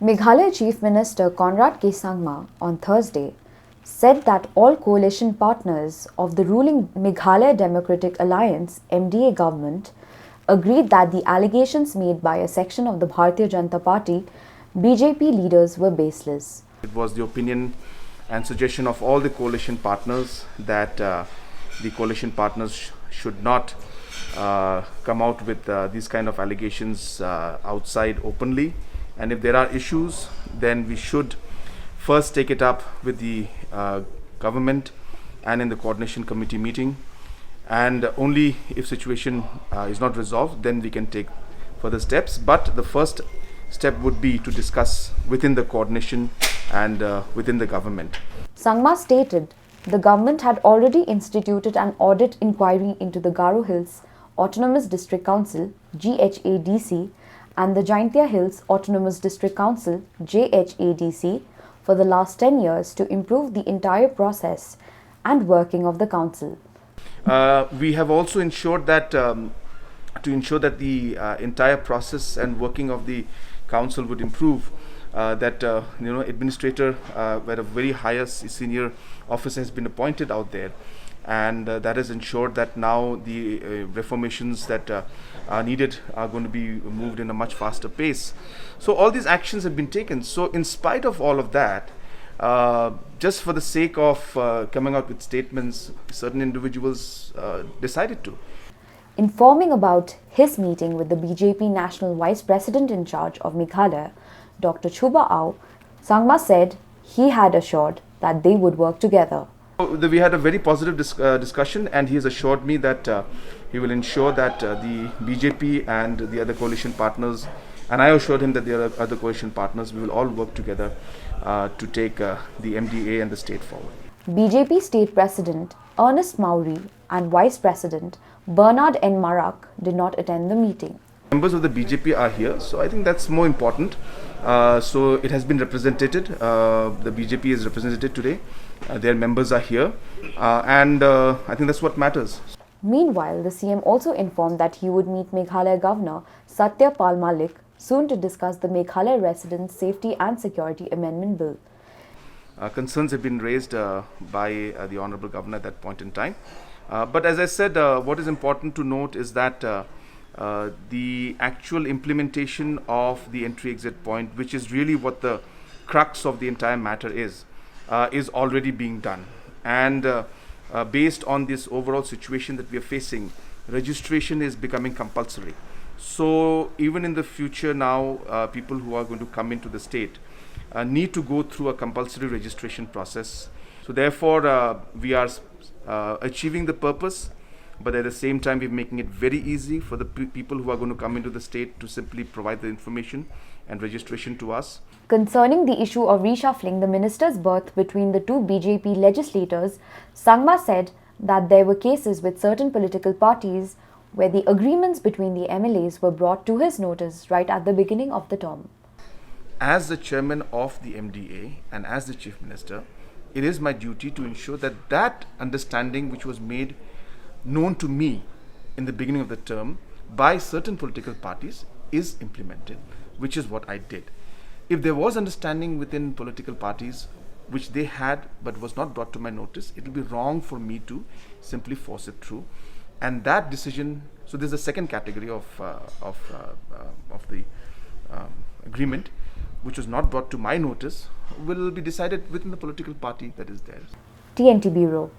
Meghalaya Chief Minister Conrad K. Sangma on Thursday said that all coalition partners of the ruling Meghalaya Democratic Alliance (MDA) government agreed that the allegations made by a section of the Bharatiya Janata Party BJP leaders were baseless. It was the opinion and suggestion of all the coalition partners that the coalition partners should not come out with these kind of allegations outside openly. And if there are issues, then we should first take it up with the government and in the coordination committee meeting. And only if situation is not resolved, then we can take further steps. But the first step would be to discuss within the coordination and within the government. Sangma stated the government had already instituted an audit inquiry into the Garo Hills Autonomous District Council (GHADC) and the Jaintia Hills Autonomous District Council (JHADC) for the last 10 years to improve the entire process and working of the council. We have also ensured that to ensure that the entire process and working of the council would improve, that administrator where a very highest senior officer has been appointed out there, and that has ensured that now the reformations that are needed are going to be moved in a much faster pace. So all these actions have been taken. So in spite of all of that, just for the sake of coming out with statements, certain individuals decided to. Informing about his meeting with the BJP National Vice President in charge of Meghalaya, Dr. Chuba Ao, Sangma said he had assured that they would work together. We had a very positive discussion, and he has assured me that he will ensure that the BJP and the other coalition partners, and I assured him that the other coalition partners, we will all work together to take the MDA and the state forward. BJP State President Ernest Maury and Vice President Bernard N. Marak did not attend the meeting. Members of the BJP are here, so I think that's more important. So it has been represented. The BJP is represented today. Their members are here, and I think that's what matters. Meanwhile, the CM also informed that he would meet Meghalaya Governor Satya Pal Malik soon to discuss the Meghalaya Residents' Safety and Security Amendment Bill. Concerns have been raised by the Honorable Governor at that point in time. But as I said, what is important to note is that the actual implementation of the entry-exit point, which is really what the crux of the entire matter is already being done. And based on this overall situation that we are facing, registration is becoming compulsory. So even in the future now, people who are going to come into the state need to go through a compulsory registration process. So therefore, we are achieving the purpose, but at the same time we're making it very easy for the people who are going to come into the state to simply provide the information and registration to us. Concerning the issue of reshuffling the minister's berth between the two BJP legislators, Sangma said that there were cases with certain political parties where the agreements between the MLAs were brought to his notice right at the beginning of the term. As the chairman of the MDA and as the chief minister, it is my duty to ensure that that understanding which was made known to me in the beginning of the term by certain political parties is implemented, which is what I did. If there was understanding within political parties which they had but was not brought to my notice, it will be wrong for me to simply force it through. And that decision, so there's a second category of the agreement which was not brought to my notice, will be decided within the political party that is there. TNT Bureau.